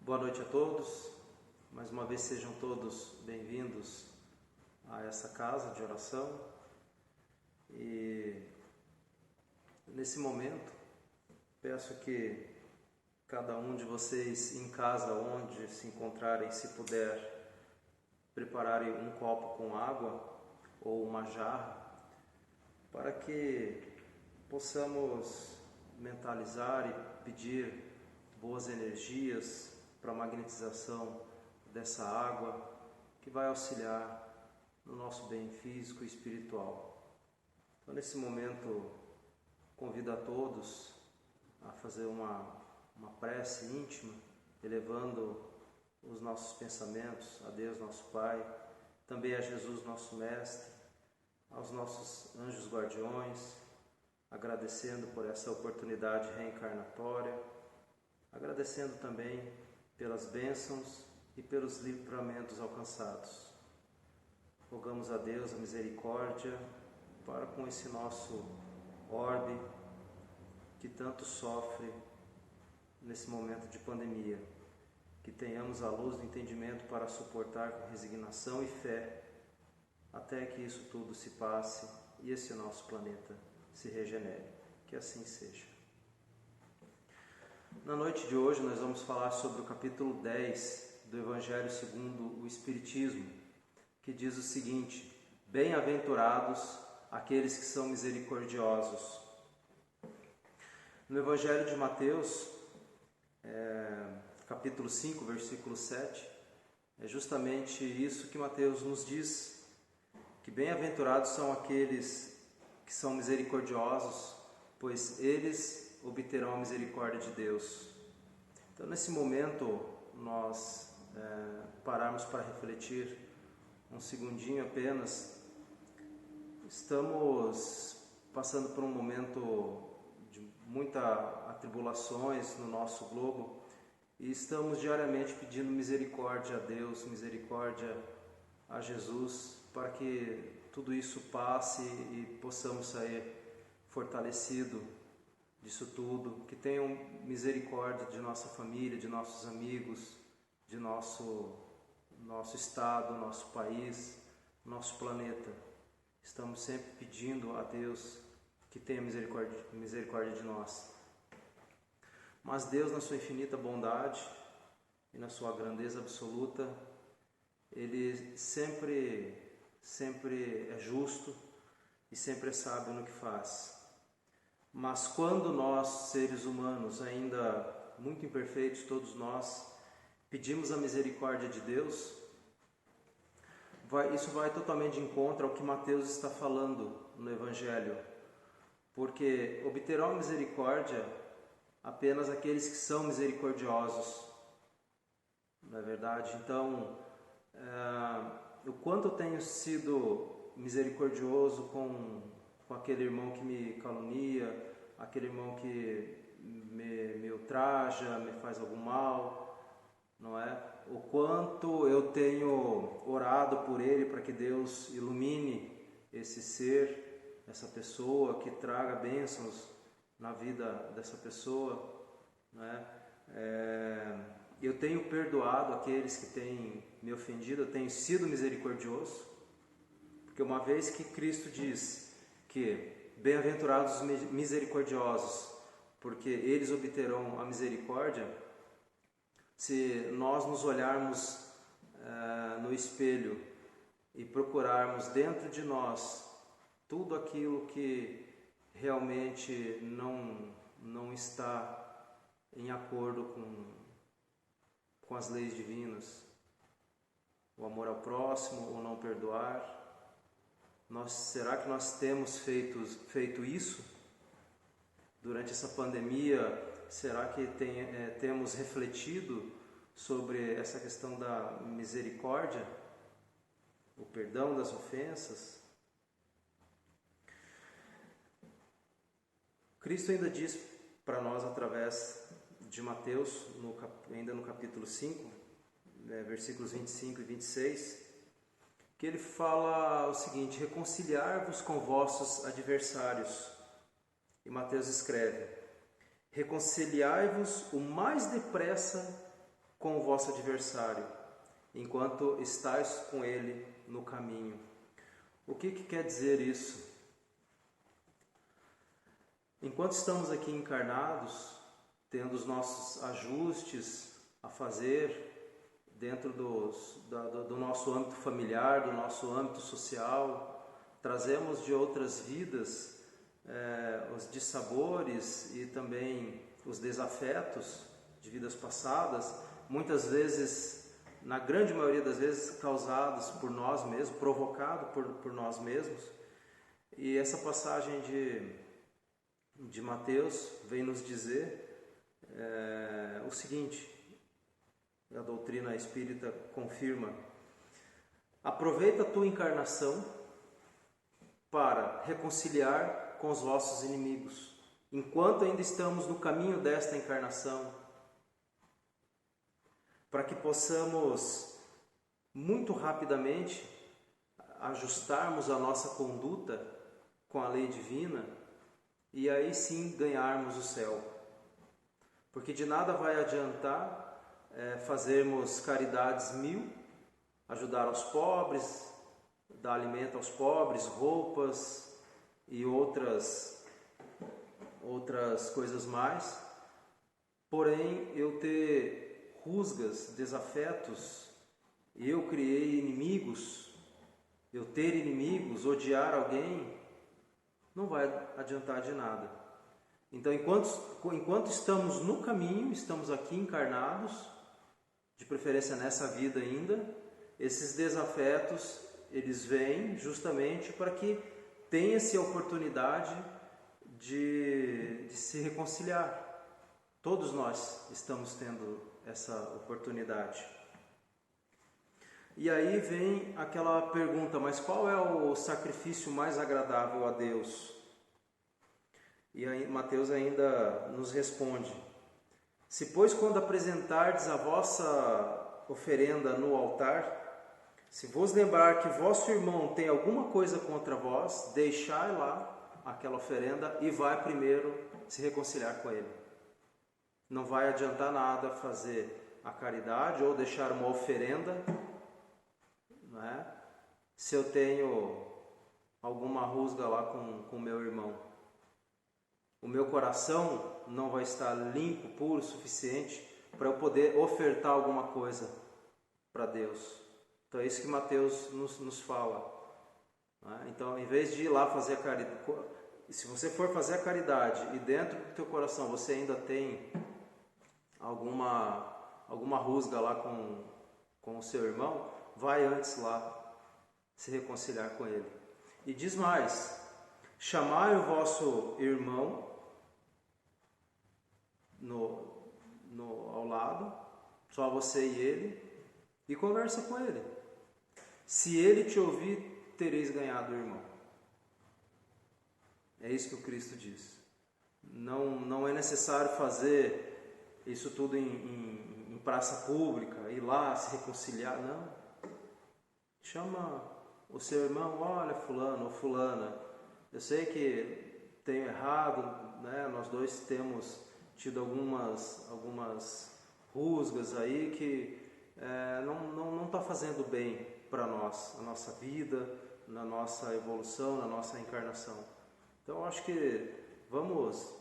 Boa noite a todos, mais uma vez sejam todos bem-vindos a essa casa de oração. E nesse momento peço que cada um de vocês em casa, onde se encontrarem, se puder, prepararem um copo com água ou uma jarra, para que possamos mentalizar e pedir boas energias para a magnetização dessa água que vai auxiliar no nosso bem físico e espiritual. Então, nesse momento, convido a todos a fazer uma prece íntima, elevando os nossos pensamentos a Deus, nosso Pai, também a Jesus, nosso Mestre, aos nossos anjos guardiões, agradecendo por essa oportunidade reencarnatória, agradecendo também pelas bênçãos e pelos livramentos alcançados. Rogamos a Deus a misericórdia para com esse nosso orbe que tanto sofre nesse momento de pandemia, que tenhamos a luz do entendimento para suportar com resignação e fé até que isso tudo se passe e esse nosso planeta se regenere. Que assim seja. Na noite de hoje nós vamos falar sobre o capítulo 10 do Evangelho segundo o Espiritismo, que diz o seguinte: bem-aventurados aqueles que são misericordiosos. No Evangelho de Mateus, capítulo 5, versículo 7, é justamente isso que Mateus nos diz, que bem-aventurados são aqueles que são misericordiosos, pois eles obterão a misericórdia de Deus. Então, nesse momento, nós pararmos para refletir um segundinho apenas. Estamos passando por um momento de muitas atribulações no nosso globo e estamos diariamente pedindo misericórdia a Deus, misericórdia a Jesus, para que tudo isso passe e possamos sair fortalecidos disso tudo, que tenham misericórdia de nossa família, de nossos amigos, de nosso estado, nosso país, nosso planeta. Estamos sempre pedindo a Deus que tenha misericórdia de nós. Mas Deus, na sua infinita bondade e na sua grandeza absoluta, Ele sempre é justo e sempre é sábio no que faz. Mas quando nós, seres humanos, ainda muito imperfeitos, todos nós, pedimos a misericórdia de Deus, isso vai totalmente de encontro ao que Mateus está falando no Evangelho. Porque obterão a misericórdia apenas aqueles que são misericordiosos. Não é verdade? Então, o quanto eu tenho sido misericordioso com aquele irmão que me calunia, aquele irmão que me ultraja, me faz algum mal, não é? O quanto eu tenho orado por ele para que Deus ilumine esse ser, essa pessoa, que traga bênçãos na vida dessa pessoa, não é? Eu tenho perdoado aqueles que têm me ofendido, eu tenho sido misericordioso, porque uma vez que Cristo diz que bem-aventurados os misericordiosos, porque eles obterão a misericórdia, se nós nos olharmos no espelho e procurarmos dentro de nós tudo aquilo que realmente não está em acordo com as leis divinas, o amor ao próximo, o não perdoar, será que nós temos feito isso durante essa pandemia? Será que temos refletido sobre essa questão da misericórdia, o perdão das ofensas? Cristo ainda diz para nós através de Mateus, ainda no capítulo 5, versículos 25 e 26, que ele fala o seguinte: reconciliar-vos com vossos adversários. E Mateus escreve: reconciliai-vos o mais depressa com o vosso adversário, enquanto estáis com ele no caminho. O que quer dizer isso? Enquanto estamos aqui encarnados, tendo os nossos ajustes a fazer dentro do nosso âmbito familiar, do nosso âmbito social, trazemos de outras vidas os dissabores e também os desafetos de vidas passadas, muitas vezes, na grande maioria das vezes, causados por nós mesmos, provocados por nós mesmos. E essa passagem de Mateus vem nos dizer o seguinte, a doutrina espírita confirma: aproveita a tua encarnação para reconciliar com os vossos inimigos, enquanto ainda estamos no caminho desta encarnação, para que possamos muito rapidamente ajustarmos a nossa conduta com a lei divina e aí sim ganharmos o céu. Porque de nada vai adiantar fazermos caridades 1000, ajudar aos pobres, dar alimento aos pobres, roupas e outras coisas mais, porém eu ter rusgas, desafetos, eu criei inimigos, eu ter inimigos, odiar alguém, não vai adiantar de nada. Então, enquanto estamos no caminho, estamos aqui encarnados, de preferência nessa vida ainda, esses desafetos, eles vêm justamente para que tenha-se a oportunidade de se reconciliar. Todos nós estamos tendo essa oportunidade. E aí vem aquela pergunta: mas qual é o sacrifício mais agradável a Deus? E aí Mateus ainda nos responde: se pois quando apresentardes a vossa oferenda no altar, se vos lembrar que vosso irmão tem alguma coisa contra vós, deixai lá aquela oferenda e vai primeiro se reconciliar com ele. Não vai adiantar nada fazer a caridade ou deixar uma oferenda, não é? Se eu tenho alguma rusga lá com o meu irmão. O meu coração não vai estar limpo, puro o suficiente para eu poder ofertar alguma coisa para Deus. Então é isso que Mateus nos fala. Então, em vez de ir lá fazer a caridade, se você for fazer a caridade e dentro do teu coração você ainda tem alguma rusga lá com o seu irmão, vai antes lá se reconciliar com ele. E diz mais: chamai o vosso irmão ao lado, só você e ele, e conversa com ele. Se ele te ouvir, tereis ganhado o irmão. É isso que o Cristo diz. Não é necessário fazer isso tudo em praça pública, ir lá se reconciliar, não. Chama o seu irmão: olha, fulano ou fulana, eu sei que tenho errado, né? Nós dois temos tido algumas rusgas aí que não está fazendo bem para nós, a nossa vida, na nossa evolução, na nossa encarnação. Então, acho que vamos,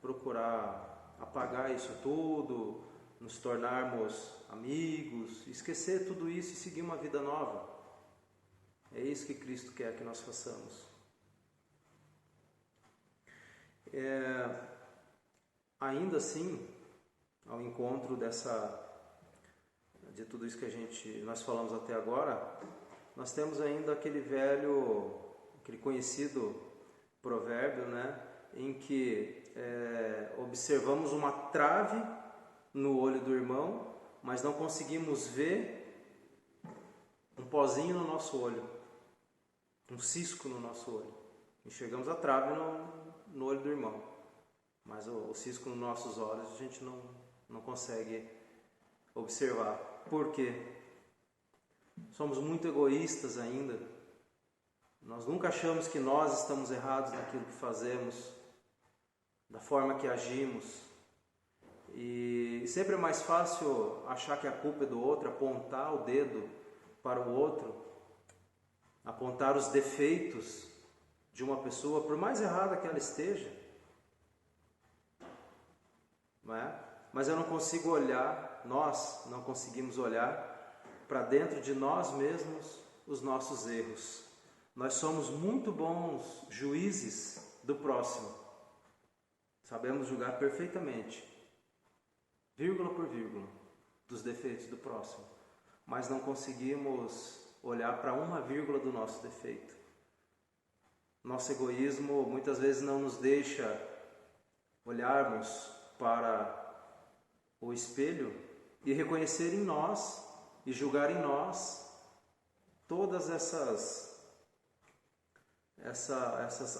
procurar apagar isso tudo, nos tornarmos amigos, esquecer tudo isso e seguir uma vida nova. É isso que Cristo quer que nós façamos. Ainda assim, ao encontro de tudo isso que nós falamos até agora, nós temos ainda aquele conhecido provérbio, em que observamos uma trave no olho do irmão, mas não conseguimos ver um pozinho no nosso olho, um cisco no nosso olho. Enxergamos a trave no olho do irmão, mas o cisco nos nossos olhos a gente não consegue observar. Por quê? Somos muito egoístas ainda. Nós nunca achamos que nós estamos errados naquilo que fazemos, da forma que agimos. E sempre é mais fácil achar que a culpa é do outro, apontar o dedo para o outro, apontar os defeitos de uma pessoa, por mais errada que ela esteja, não é? Mas eu não consigo olhar, nós não conseguimos olhar para dentro de nós mesmos os nossos erros. Nós somos muito bons juízes do próximo. Sabemos julgar perfeitamente, vírgula por vírgula, dos defeitos do próximo. Mas não conseguimos olhar para uma vírgula do nosso defeito. Nosso egoísmo muitas vezes não nos deixa olharmos para o espelho e reconhecer em nós e julgar em nós todas essas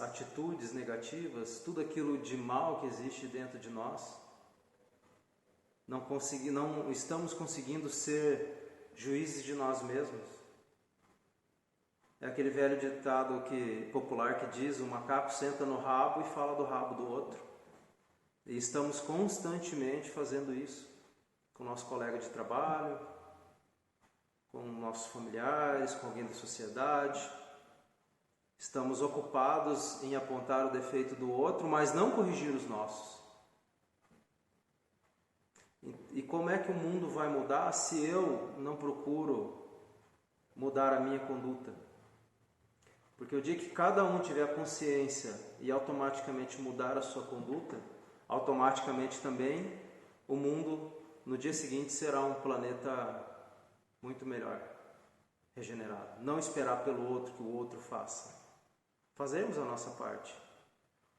atitudes negativas, tudo aquilo de mal que existe dentro de nós. Não estamos conseguindo ser juízes de nós mesmos. É aquele velho ditado popular que diz: o macaco senta no rabo e fala do rabo do outro. E estamos constantemente fazendo isso com o nosso colega de trabalho, com nossos familiares, com alguém da sociedade. Estamos ocupados em apontar o defeito do outro, mas não corrigir os nossos. E como é que o mundo vai mudar se eu não procuro mudar a minha conduta? Porque o dia que cada um tiver a consciência e automaticamente mudar a sua conduta, automaticamente também o mundo no dia seguinte será um planeta muito melhor, regenerado. Não esperar pelo outro que o outro faça. Fazemos a nossa parte.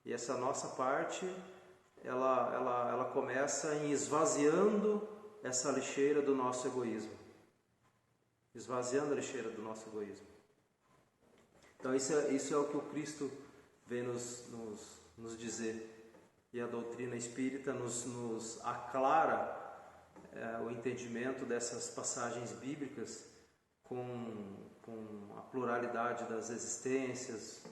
E essa nossa parte, ela começa em esvaziando essa lixeira do nosso egoísmo. Esvaziando a lixeira do nosso egoísmo. Então isso é o que o Cristo vem nos dizer. E a doutrina espírita nos aclara o entendimento dessas passagens bíblicas com a pluralidade das existências,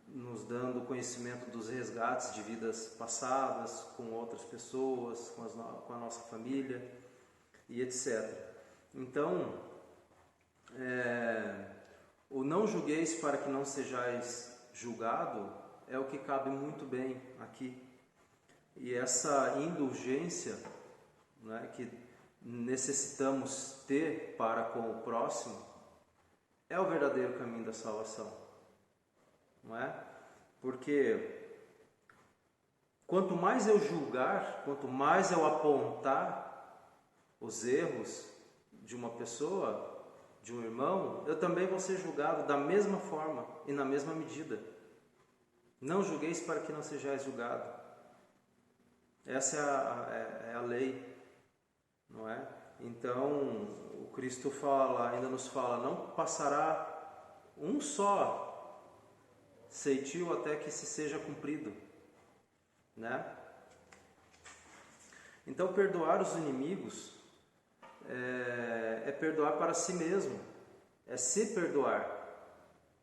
nos dando o conhecimento dos resgates de vidas passadas com outras pessoas, com a nossa família e etc. Então, o não julgueis para que não sejais julgado é o que cabe muito bem aqui. E essa indulgência, né, que necessitamos ter para com o próximo é o verdadeiro caminho da salvação. Não é? Porque quanto mais eu julgar, quanto mais eu apontar os erros de uma pessoa, de um irmão, eu também vou ser julgado da mesma forma e na mesma medida. Não julgueis para que não sejais julgado. Essa é a lei, não é? Então, o Cristo ainda nos fala, não passará um só ceitil até que se seja cumprido, né? Então, perdoar os inimigos é perdoar para si mesmo, é se perdoar.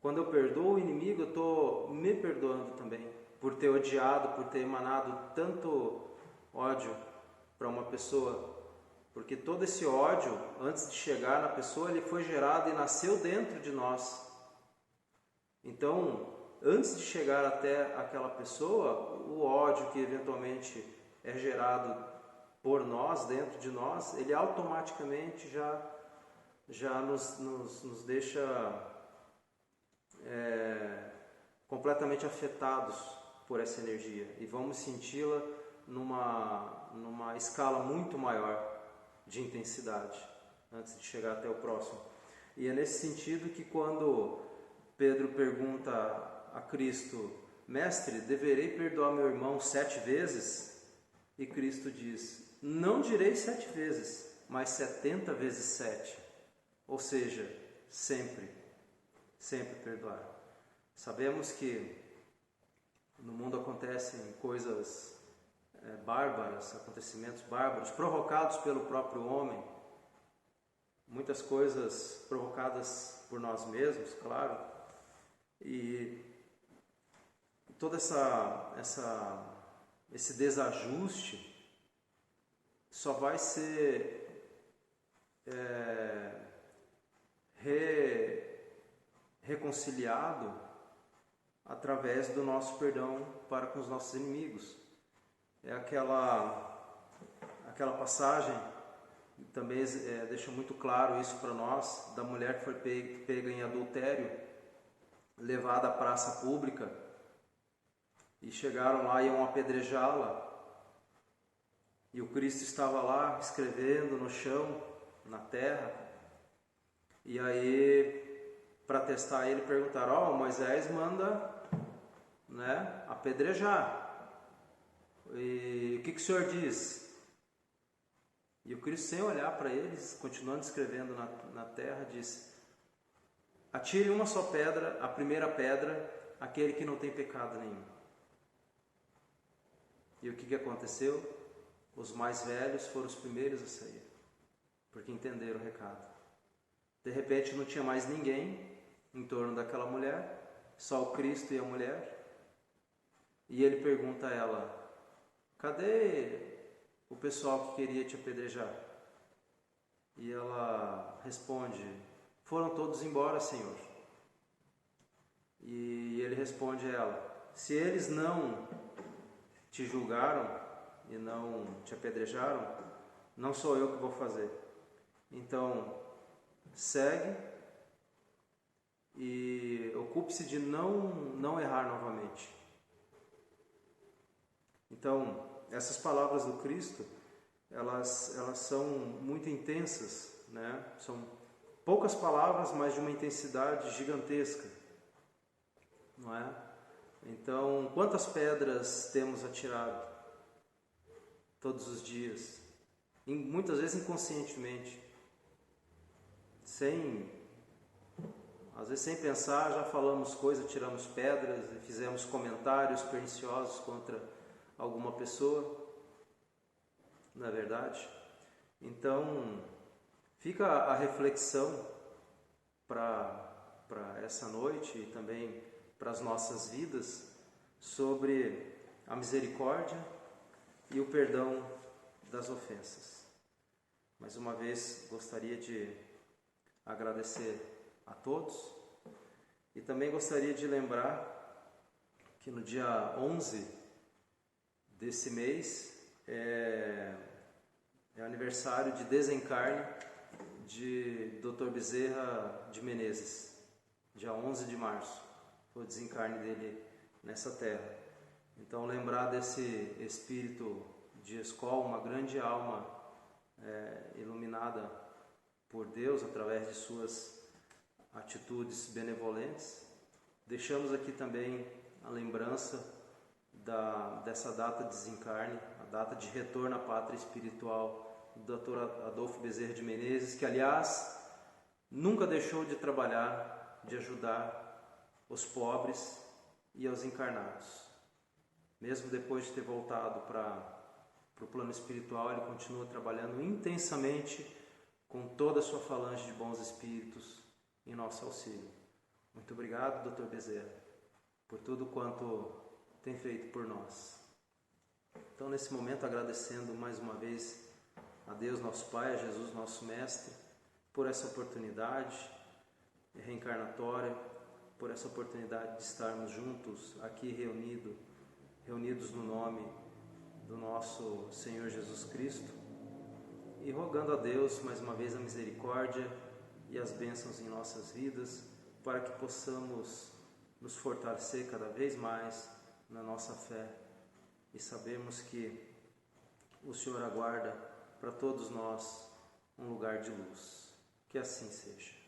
Quando eu perdoo o inimigo, eu estou me perdoando também, por ter odiado, por ter emanado tanto ódio para uma pessoa. Porque todo esse ódio, antes de chegar na pessoa, ele foi gerado e nasceu dentro de nós. Então, antes de chegar até aquela pessoa, o ódio que eventualmente é gerado por nós, dentro de nós, ele automaticamente já nos deixa completamente afetados por essa energia. E vamos senti-la numa escala muito maior de intensidade, antes de chegar até o próximo. E é nesse sentido que quando Pedro pergunta a Cristo, Mestre, deverei perdoar meu irmão 7 vezes? E Cristo diz, não direi 7 vezes, mas 70 vezes 7. Ou seja, sempre perdoar. Sabemos que no mundo acontecem coisas bárbaras, acontecimentos bárbaros, provocados pelo próprio homem. Muitas coisas provocadas por nós mesmos, claro. E todo esse desajuste só vai ser reconciliado através do nosso perdão para com os nossos inimigos. É aquela passagem, também deixa muito claro isso para nós, da mulher que foi pega em adultério, levada à praça pública, e chegaram lá e iam apedrejá-la, e o Cristo estava lá escrevendo no chão, na terra, e aí, para testar ele, perguntaram: Moisés manda, né, apedrejar, e o que o Senhor diz? E o Cristo, sem olhar para eles, continuando escrevendo na terra, disse: atire uma só pedra, a primeira pedra, aquele que não tem pecado nenhum. E o que aconteceu? Os mais velhos foram os primeiros a sair, porque entenderam o recado. De repente não tinha mais ninguém em torno daquela mulher, só o Cristo e a mulher. E ele pergunta a ela: cadê o pessoal que queria te apedrejar? E ela responde: foram todos embora, Senhor. E ele responde a ela: se eles não te julgaram e não te apedrejaram, não sou eu que vou fazer. Então, segue e ocupe-se de não errar novamente. Então, essas palavras do Cristo, elas são muito intensas, né? São poucas palavras, mas de uma intensidade gigantesca, não é? Então, quantas pedras temos atirado todos os dias? Muitas vezes inconscientemente, às vezes sem pensar, já falamos coisas, tiramos pedras e fizemos comentários perniciosos contra alguma pessoa, não é verdade? Então, fica a reflexão para essa noite e também para as nossas vidas sobre a misericórdia e o perdão das ofensas. Mais uma vez, gostaria de agradecer a todos e também gostaria de lembrar que no dia 11 desse mês é aniversário de desencarne de Dr. Bezerra de Menezes, dia 11 de março, foi o desencarne dele nessa terra. Então, lembrar desse espírito de escola, uma grande alma iluminada por Deus através de suas atitudes benevolentes. Deixamos aqui também a lembrança dessa data de desencarne, a data de retorno à pátria espiritual do Dr. Adolfo Bezerra de Menezes, que, aliás, nunca deixou de trabalhar, de ajudar os pobres e os encarnados. Mesmo depois de ter voltado para o plano espiritual, ele continua trabalhando intensamente com toda a sua falange de bons espíritos em nosso auxílio. Muito obrigado, Dr. Bezerra, por tudo quanto tem feito por nós. Então, nesse momento, agradecendo mais uma vez a Deus, nosso Pai, a Jesus, nosso Mestre, por essa oportunidade reencarnatória, por essa oportunidade de estarmos juntos aqui reunidos no nome do nosso Senhor Jesus Cristo, e rogando a Deus mais uma vez a misericórdia e as bênçãos em nossas vidas, para que possamos nos fortalecer cada vez mais na nossa fé e sabermos que o Senhor aguarda para todos nós um lugar de luz. Que assim seja.